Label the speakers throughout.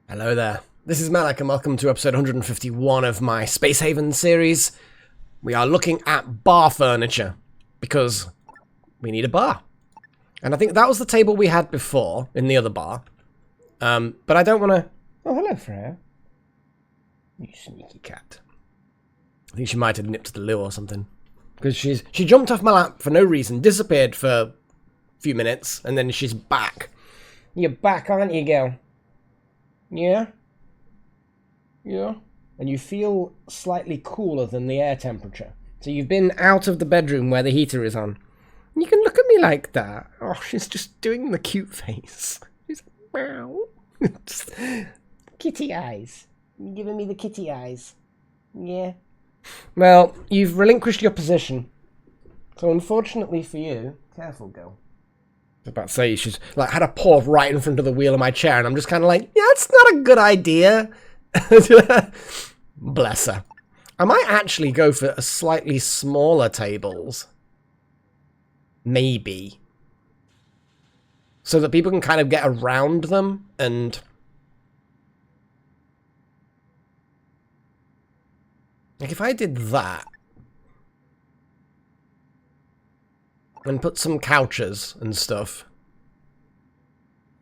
Speaker 1: Hello there, this is Malak and welcome to episode 151 of my Space Haven series. We are looking at bar furniture, because we need a bar. And I think that was the table we had before, in the other bar. But I don't want to... Oh, hello, Freya. You sneaky cat. I think she might have nipped the loo or something. Because she jumped off my lap for no reason, disappeared for a few minutes, and then she's back. You're back, aren't you, girl? Yeah? Yeah? And you feel slightly cooler than the air temperature. So you've been out of the bedroom where the heater is on. You can look at me like that. Oh, she's just doing the cute face. She's like, meow. Kitty eyes. You're giving me the kitty eyes. Yeah. Well, you've relinquished your position. So unfortunately for you... Careful, girl. I was about to say, she's like had a paw right in front of the wheel of my chair, and I'm just kind of like, yeah, it's not a good idea. Bless her. I might actually go for a slightly smaller tables. Maybe. So that people can kind of get around them, and... Like, if I did that... and put some couches and stuff.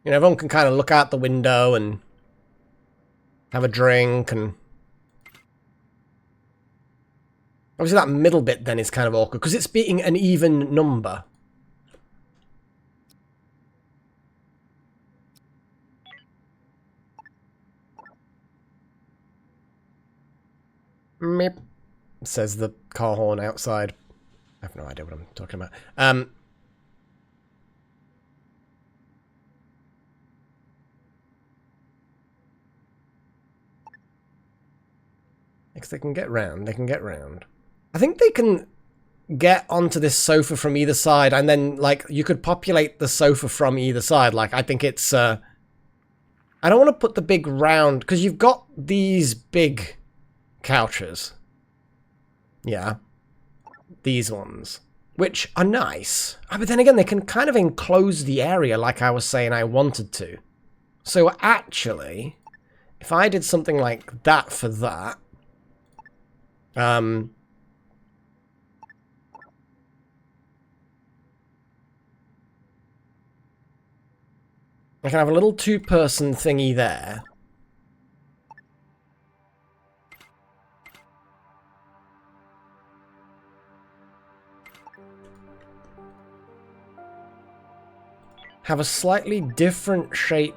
Speaker 1: You know, everyone can kind of look out the window and have a drink, and obviously that middle bit then is kind of awkward because it's being an even number. Meep, says the car horn outside. I have no idea what I'm talking about. If they can get round, they can get round. I think they can get onto this sofa from either side, and then, like, you could populate the sofa from either side. Like, I think it's, I don't want to put the big round, because you've got these big couches. Yeah. These ones, which are nice. But then again, they can kind of enclose the area like I was saying I wanted to. So actually, if I did something like that for that, I can have a little two-person thingy there. Have a slightly different shape.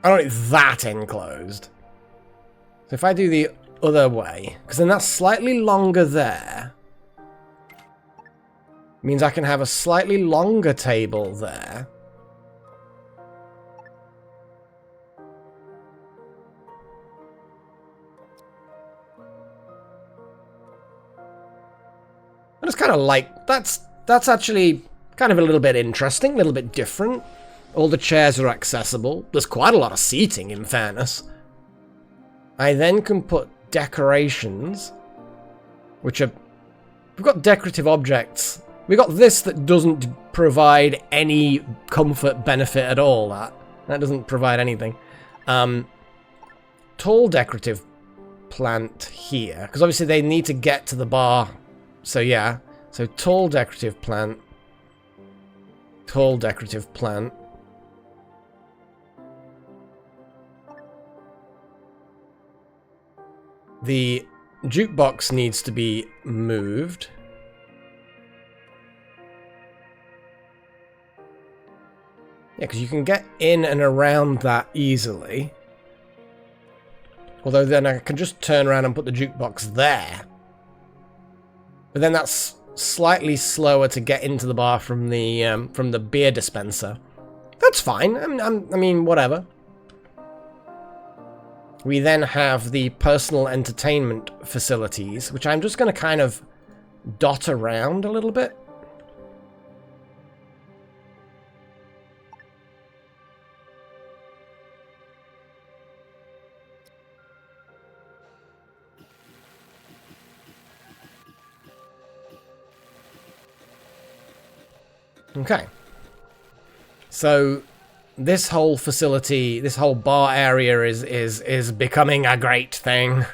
Speaker 1: I don't want it that enclosed. So if I do the other way, because then that's slightly longer there. Means I can have a slightly longer table there. I just kind of like, that's actually kind of a little bit interesting, a little bit different. All the chairs are accessible. There's quite a lot of seating, in fairness. I then can put decorations, which are... We've got decorative objects. We've got this that doesn't provide any comfort benefit at all. That doesn't provide anything. Tall decorative plant here, because obviously they need to get to the bar. So yeah. So tall decorative plant. Tall decorative plant. The jukebox needs to be moved. Yeah, because you can get in and around that easily. Although then I can just turn around and put the jukebox there. But then that's slightly slower to get into the bar from the beer dispenser. That's fine. I mean, whatever. We then have the personal entertainment facilities, which I'm just going to kind of dot around a little bit. Okay. So this whole facility, this whole bar area is becoming a great thing.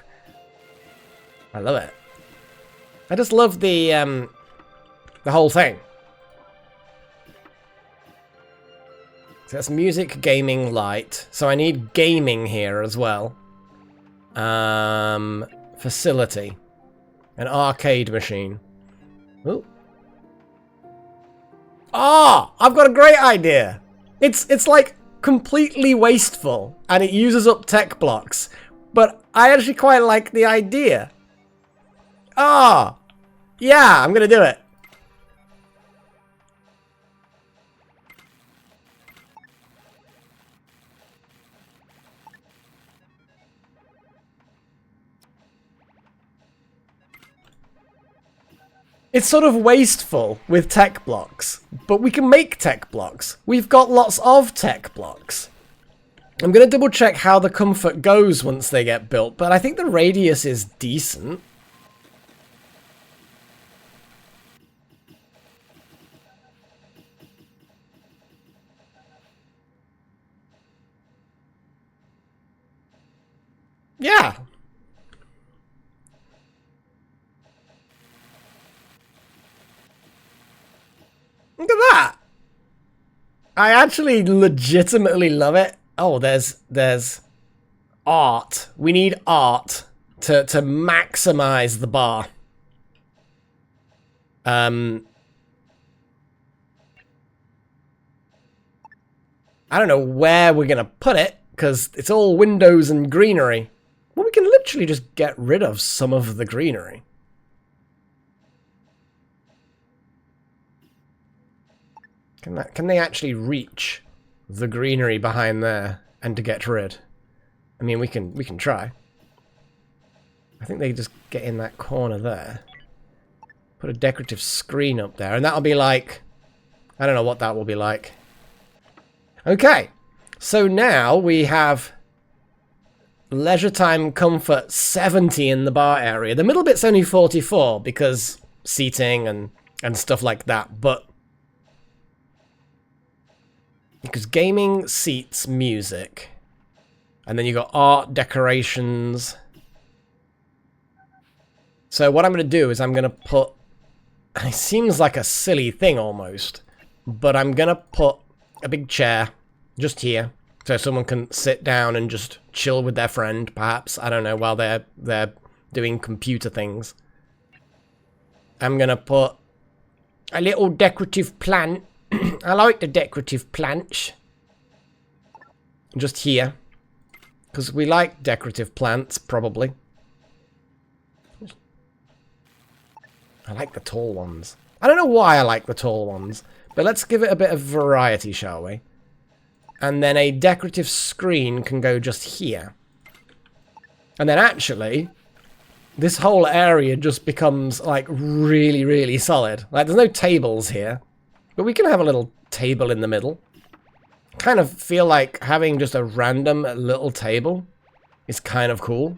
Speaker 1: I love it. I just love the whole thing. So that's music, gaming, light. So I need gaming here as well. Facility. An arcade machine. Ooh. Ah! I've got a great idea! It's like completely wasteful, and it uses up tech blocks. But I actually quite like the idea. Ah! Yeah, I'm gonna do it. It's sort of wasteful with tech blocks, but we can make tech blocks. We've got lots of tech blocks. I'm going to double check how the comfort goes once they get built, but I think the radius is decent. Yeah. Look at that! I actually legitimately love it. Oh, there's art. We need art to maximize the bar. I don't know where we're gonna put it, because it's all windows and greenery. Well, we can literally just get rid of some of the greenery. Can they actually reach the greenery behind there and to get rid? I mean, we can try. I think they just get in that corner there. Put a decorative screen up there, and that'll be like, I don't know what that will be like. Okay, so now we have leisure time comfort 70 in the bar area. The middle bit's only 44 because seating and stuff like that, but because gaming, seats, music. And then you got art, decorations. So what I'm going to do is I'm going to put... It seems like a silly thing almost. But I'm going to put a big chair just here. So someone can sit down and just chill with their friend, perhaps. I don't know, while they're doing computer things. I'm going to put a little decorative plant. I like the decorative plants. Just here. Because we like decorative plants, probably. I like the tall ones. I don't know why I like the tall ones. But let's give it a bit of variety, shall we? And then a decorative screen can go just here. And then actually, this whole area just becomes, like, really, really solid. Like, there's no tables here. But we can have a little table in the middle. Kind of feel like having just a random little table is kind of cool.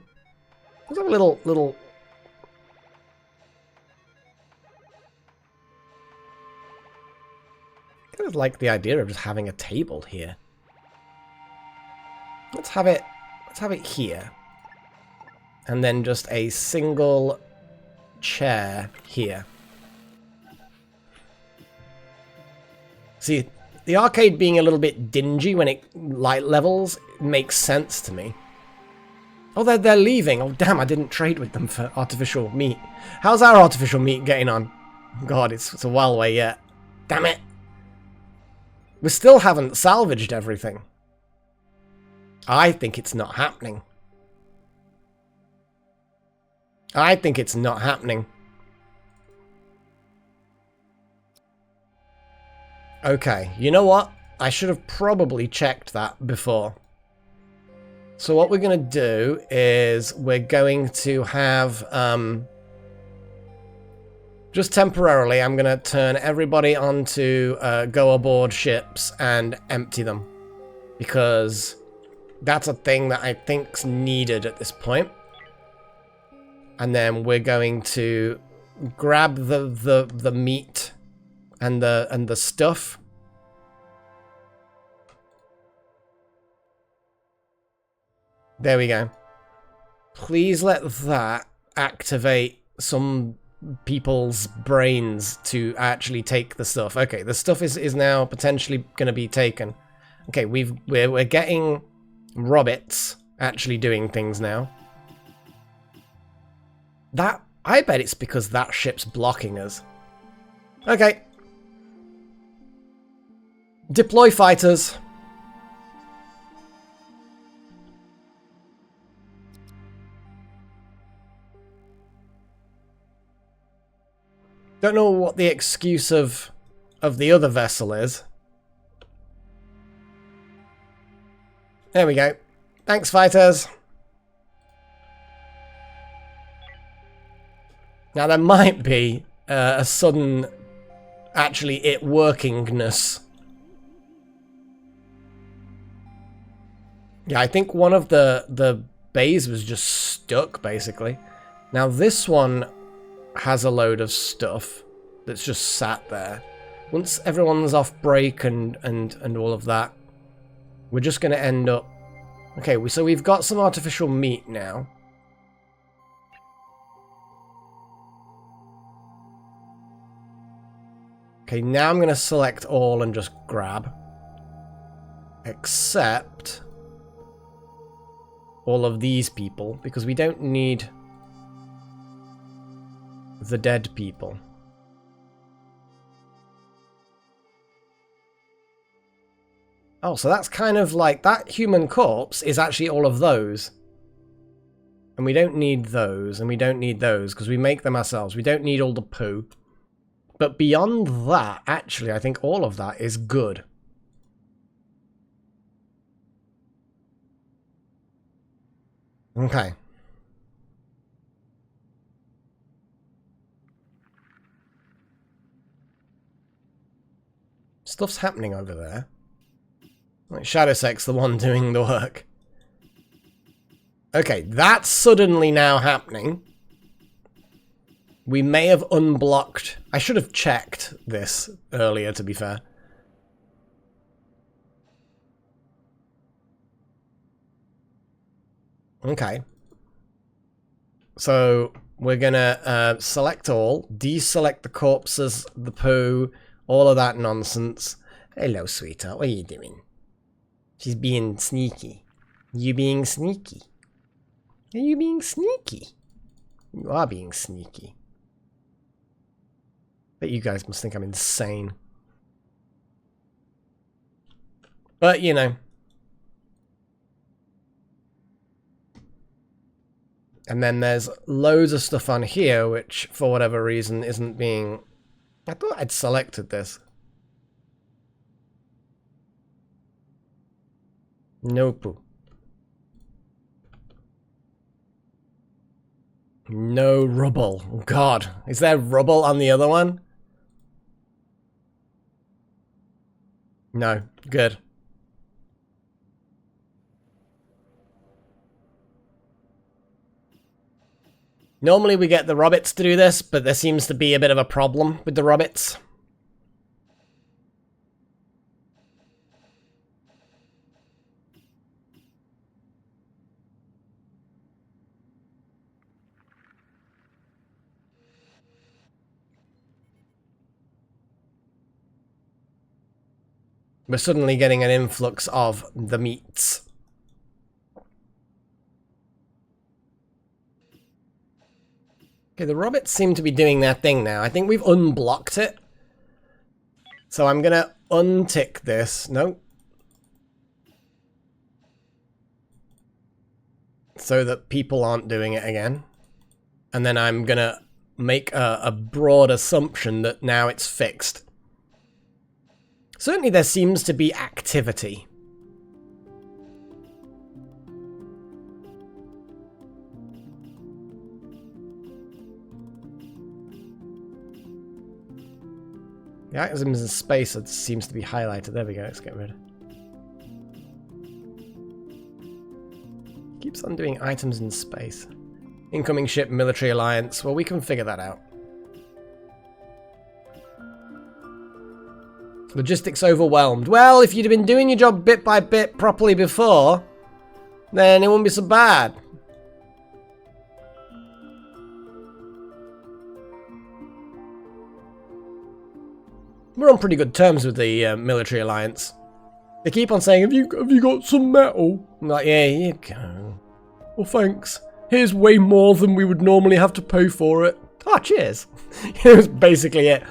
Speaker 1: Let's have a little... I kind of like the idea of just having a table here. Let's have it here. And then just a single chair here. See, the arcade being a little bit dingy when it light levels makes sense to me. Oh, they're leaving. Oh, damn, I didn't trade with them for artificial meat. How's our artificial meat getting on? God, it's a while away yet. Damn it. We still haven't salvaged everything. I think it's not happening. I think it's not happening. Okay, you know what? I should have probably checked that before. So what we're going to do is we're going to have, just temporarily, I'm going to turn everybody onto go aboard ships and empty them. Because that's a thing that I think's needed at this point. And then we're going to grab the meat and the stuff. There we go. Please let that activate some people's brains to actually take the stuff. Okay, the stuff is now potentially going to be taken. Okay, we're getting robots actually doing things now. That, I bet it's because that ship's blocking us. Okay. Deploy fighters. Don't know what the excuse of the other vessel is. There we go. Thanks, fighters. Now, there might be a sudden, actually, it workingness. Yeah, I think one of the bays was just stuck, basically. Now, this one has a load of stuff that's just sat there. Once everyone's off break and all of that, we're just going to end up... Okay, so we've got some artificial meat now. Okay, now I'm going to select all and just grab. Except all of these people, because we don't need the dead people. Oh, so that's kind of like, that human corpse is actually all of those. And we don't need those, and we don't need those, because we make them ourselves. We don't need all the poo. But beyond that, actually, I think all of that is good. Okay. Stuff's happening over there. Like Shadowsek's the one doing the work. Okay, that's suddenly now happening. We may have unblocked... I should have checked this earlier, to be fair. Okay. So, we're gonna select all, deselect the corpses, the poo, all of that nonsense. Hello, sweetheart. What are you doing? She's being sneaky. You being sneaky? Are you being sneaky? You are being sneaky. But you guys must think I'm insane. But, you know. And then there's loads of stuff on here, which, for whatever reason, isn't being... I thought I'd selected this. Nope. No rubble. God, is there rubble on the other one? No. Good. Normally we get the robots to do this, but there seems to be a bit of a problem with the robots. We're suddenly getting an influx of the meats. Okay, the robots seem to be doing their thing now. I think we've unblocked it. So I'm gonna untick this. No. So that people aren't doing it again. And then I'm gonna make a broad assumption that now it's fixed. Certainly there seems to be activity. The items in space seems to be highlighted. There we go, let's get rid. Keeps on doing items in space. Incoming ship, military alliance. Well, we can figure that out. Logistics overwhelmed. Well, if you'd have been doing your job bit by bit properly before, then it won't be so bad. We're on pretty good terms with the military alliance. They keep on saying, have you got some metal? I'm like, yeah, here you go. Well, thanks. Here's way more than we would normally have to pay for it. Oh, cheers. It was basically it.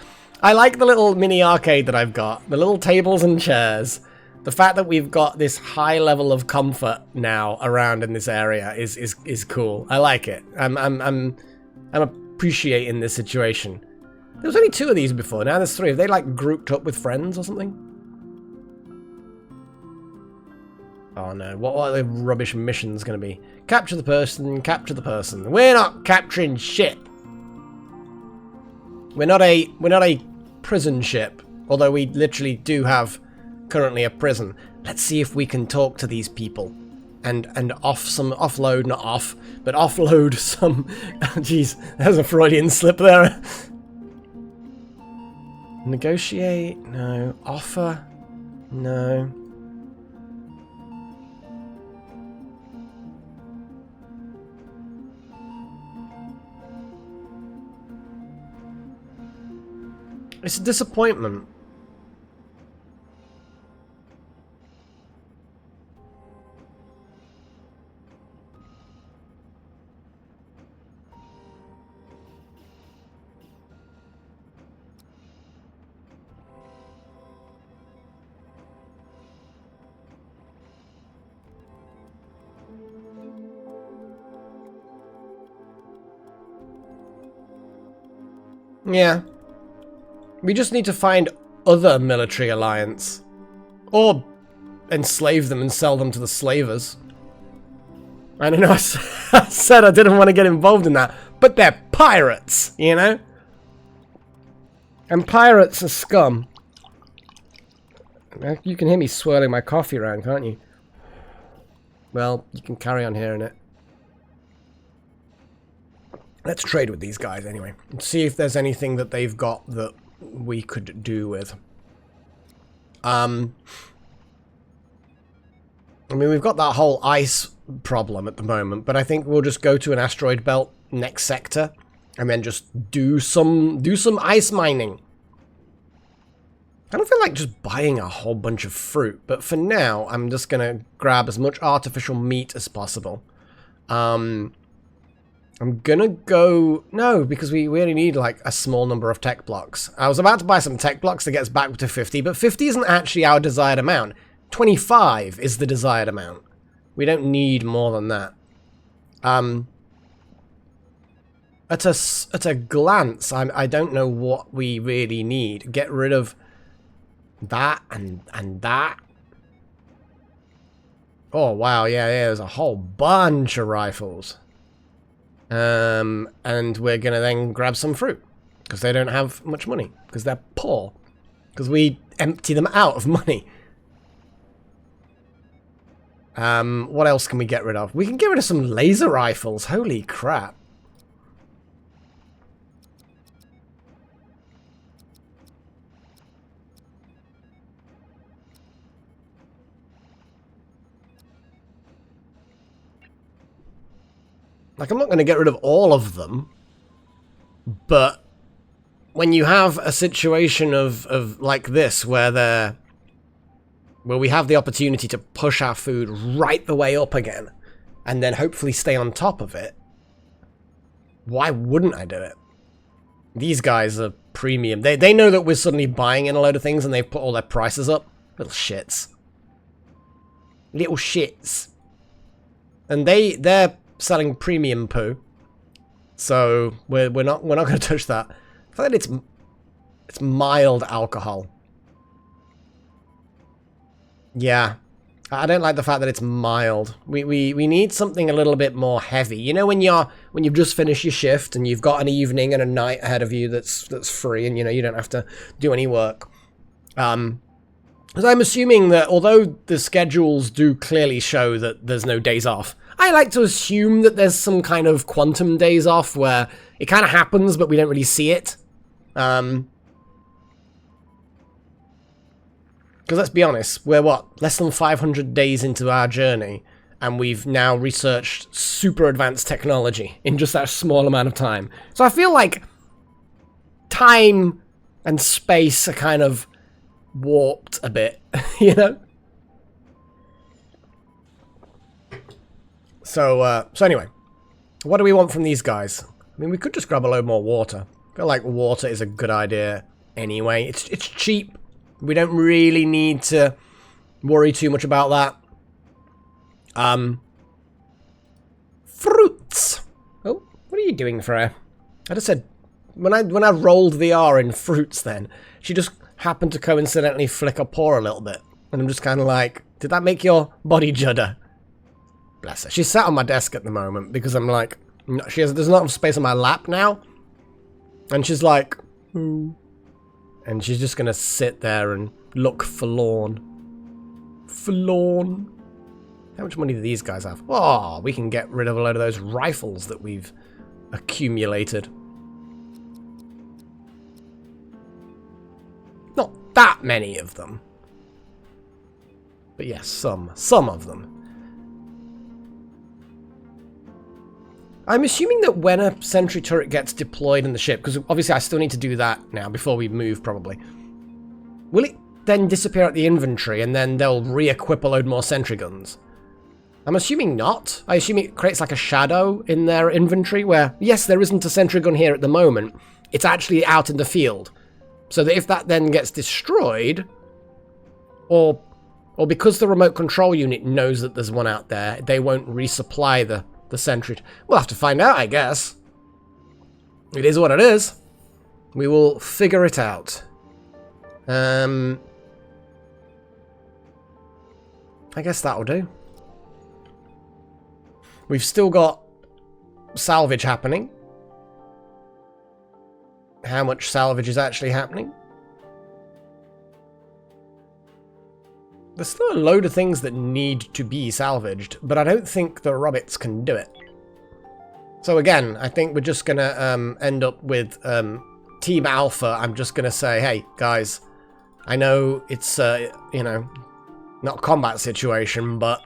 Speaker 1: I like the little mini arcade that I've got. The little tables and chairs. The fact that we've got this high level of comfort now around in this area is cool. I like it. I'm appreciating this situation. There was only 2 of these before. Now there's 3. Have they like grouped up with friends or something? Oh no, what are the rubbish missions going to be? Capture the person, capture the person. We're not capturing shit. We're not a prison ship, although we literally do have currently a prison. Let's see if we can talk to these people and offload, not off, but offload some. Jeez, there's a Freudian slip there. Negotiate, no. Offer, no. It's a disappointment. Yeah. We just need to find other military alliance. Or enslave them and sell them to the slavers. I don't know, I said I didn't want to get involved in that. But they're pirates, you know? And pirates are scum. You can hear me swirling my coffee around, can't you? Well, you can carry on hearing it. Let's trade with these guys anyway. And see if there's anything that they've got that we could do with. I mean, we've got that whole ice problem at the moment, but I think we'll just go to an asteroid belt next sector and then just do some ice mining. I don't feel like just buying a whole bunch of fruit, but for now, I'm just gonna grab as much artificial meat as possible. I'm gonna go... No, because we only need, like, a small number of tech blocks. I was about to buy some tech blocks to get us back to 50, but 50 isn't actually our desired amount. 25 is the desired amount. We don't need more than that. At a glance, I don't know what we really need. Get rid of that and that. Oh, wow, yeah, there's a whole bunch of rifles. And we're gonna then grab some fruit, because they don't have much money, because they're poor. Because we empty them out of money. What else can we get rid of? We can get rid of some laser rifles, holy crap. Like, I'm not going to get rid of all of them, but when you have a situation of like this, where we have the opportunity to push our food right the way up again, and then hopefully stay on top of it, why wouldn't I do it? These guys are premium. They know that we're suddenly buying in a load of things, and they've put all their prices up. Little shits. Little shits. And they're selling premium poo, so we're not going to touch that. I feel like it's mild alcohol. Yeah, I don't like the fact that it's mild. We need something a little bit more heavy. You know, when you've just finished your shift and you've got an evening and a night ahead of you that's free, and you know you don't have to do any work. Because I'm assuming that although the schedules do clearly show that there's no days off, I like to assume that there's some kind of quantum days off where it kind of happens, but we don't really see it. Because let's be honest, we're what, less than 500 days into our journey, and we've now researched super advanced technology in just that small amount of time. So I feel like time and space are kind of warped a bit, you know? So anyway, what do we want from these guys? I mean, we could just grab a load more water. I feel like water is a good idea anyway. It's cheap. We don't really need to worry too much about that. Fruits. Oh, what are you doing, Freya? I just said when I rolled the R in fruits, then she just happened to coincidentally flick her paw a little bit, and I'm just kind of like, did that make your body judder? Bless her. She's sat on my desk at the moment because I'm like, there's not enough space on my lap now, and she's like, and she's just gonna sit there and look forlorn. Forlorn. How much money do these guys have? Oh, we can get rid of a load of those rifles that we've accumulated. Not that many of them. But yes, some of them. I'm assuming that when a sentry turret gets deployed in the ship, because obviously I still need to do that now before we move probably, will it then disappear at the inventory and then they'll re-equip a load more sentry guns? I'm assuming not. I assume it creates like a shadow in their inventory where, yes, there isn't a sentry gun here at the moment. It's actually out in the field. So that if that then gets destroyed, or because the remote control unit knows that there's one out there, they won't resupply the sentry. We'll have to find out, I guess. It is what it is. We will figure it out. I guess that'll do. We've still got salvage happening. How much salvage is actually happening? There's still a load of things that need to be salvaged, but I don't think the Robbits can do it. So again, I think we're just going to end up with Team Alpha. I'm just going to say, hey, guys, I know it's, you know, not a combat situation, but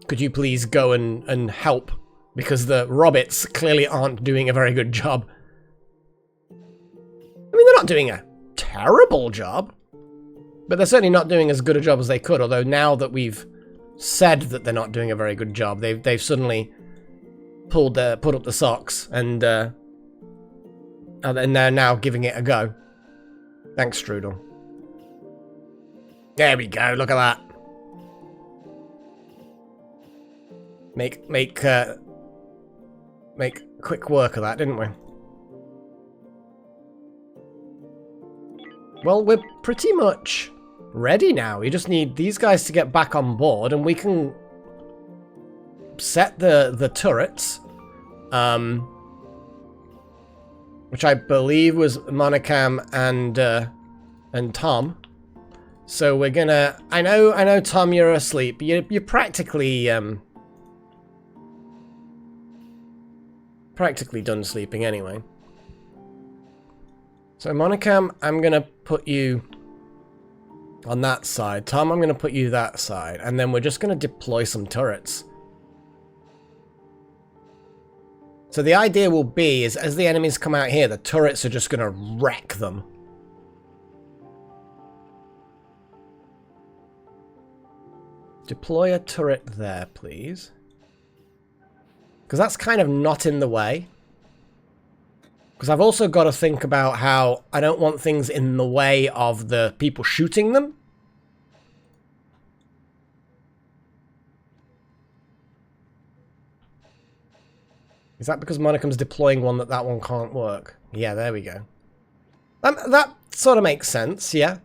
Speaker 1: could you please go and help? Because the Robbits clearly aren't doing a very good job. I mean, they're not doing a terrible job, but they're certainly not doing as good a job as they could, although now that we've said that they're not doing a very good job, they've suddenly put up the socks, and they're now giving it a go. Thanks, Strudel. There we go, look at that. Make quick work of that, didn't we? Well, we're pretty much ready now. We just need these guys to get back on board, and we can set the turrets, which I believe was Monocam and Tom. So we're gonna. I know, Tom, you're asleep. You're practically done sleeping anyway. So Monocam, I'm gonna put you on that side. Tom, I'm gonna put you that side, and then we're just gonna deploy some turrets. So the idea will be is as the enemies come out here, the turrets are just gonna wreck them. Deploy a turret there, please. Because that's kind of not in the way. Because I've also got to think about how I don't want things in the way of the people shooting them. Is that because Monocam's deploying one that one can't work? Yeah, there we go. That sort of makes sense, yeah.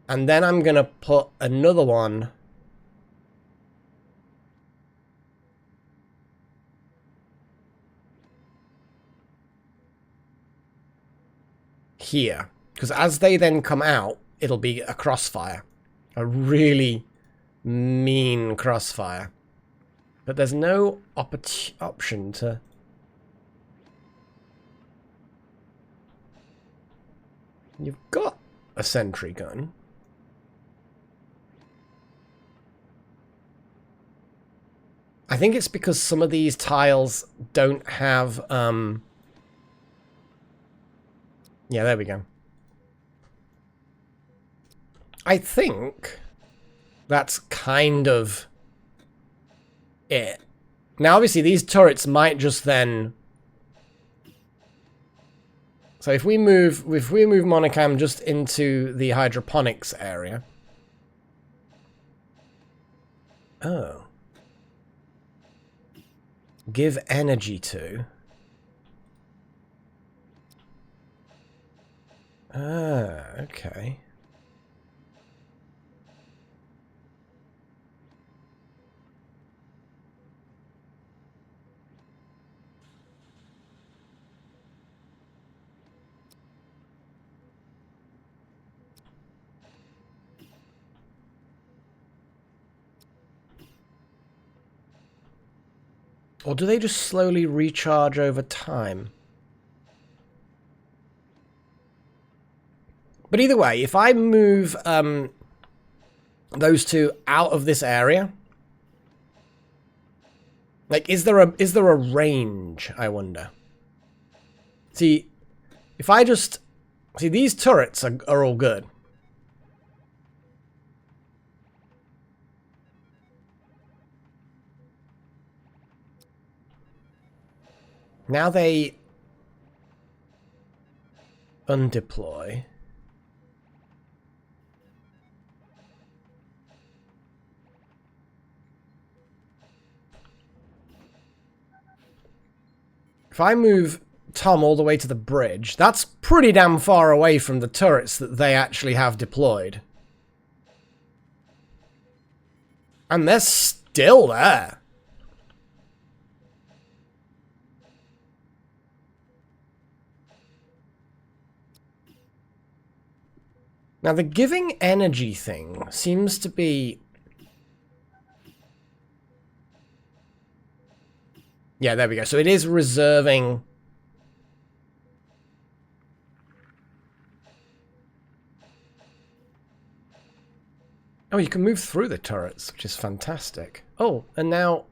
Speaker 1: And then I'm going to put another one here. Because as they then come out, it'll be a crossfire. A really mean crossfire. But there's no option to... You've got a sentry gun. think it's because some of these tiles don't have... Yeah, there we go. I think that's kind of it. Now, obviously, these turrets might just then... So if we move Monocam just into the hydroponics area... Oh. Give energy to... Ah, okay. Or do they just slowly recharge over time? But either way, if I move those two out of this area, like, is there a range, I wonder? See, if I just... See, these turrets are all good. Now they undeploy. If I move Tom all the way to the bridge, that's pretty damn far away from the turrets that they actually have deployed. And they're still there. Now, the giving energy thing seems to be... Yeah, there we go. So it is reserving... Oh, you can move through the turrets, which is fantastic. Oh, and now...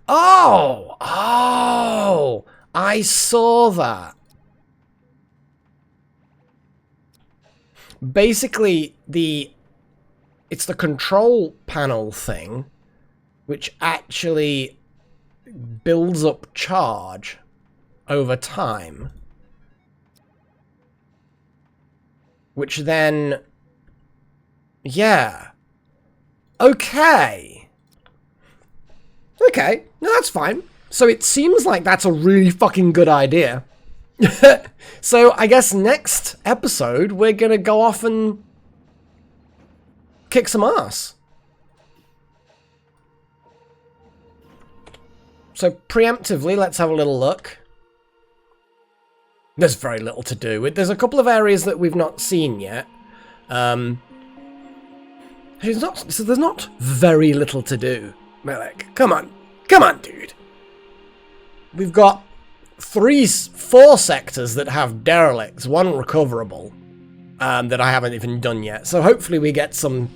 Speaker 1: Oh! Oh! I saw that. Basically, it's the control panel thing, which actually builds up charge over time, which then, yeah, okay, no, that's fine. So it seems like that's a really fucking good idea. So I guess next episode we're gonna go off and kick some ass. So preemptively, let's have a little look. There's very little to do. There's a couple of areas that we've not seen yet. So there's not very little to do. Melek, come on, dude. We've got 4 sectors that have derelicts, 1 recoverable, that I haven't even done yet. So hopefully we get some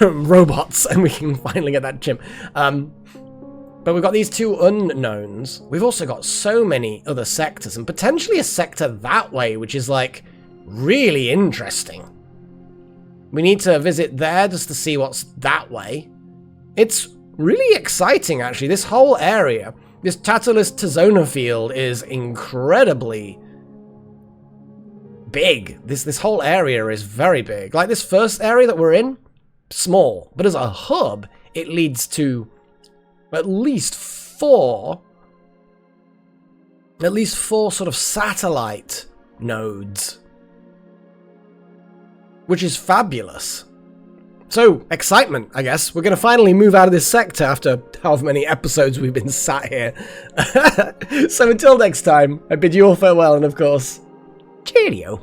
Speaker 1: robots and we can finally get that chimp. But we've got these 2 unknowns. We've also got so many other sectors, and potentially a sector that way, which is, like, really interesting. We need to visit there just to see what's that way. It's really exciting, actually. This whole area, this Tatulus Tizona field, is incredibly big. This whole area is very big. Like, this first area that we're in, small. But as a hub, it leads to at least 4 sort of satellite nodes, which is fabulous. So, excitement, I guess. We're going to finally move out of this sector after however many episodes we've been sat here. So until next time, I bid you all farewell, and of course, cheerio.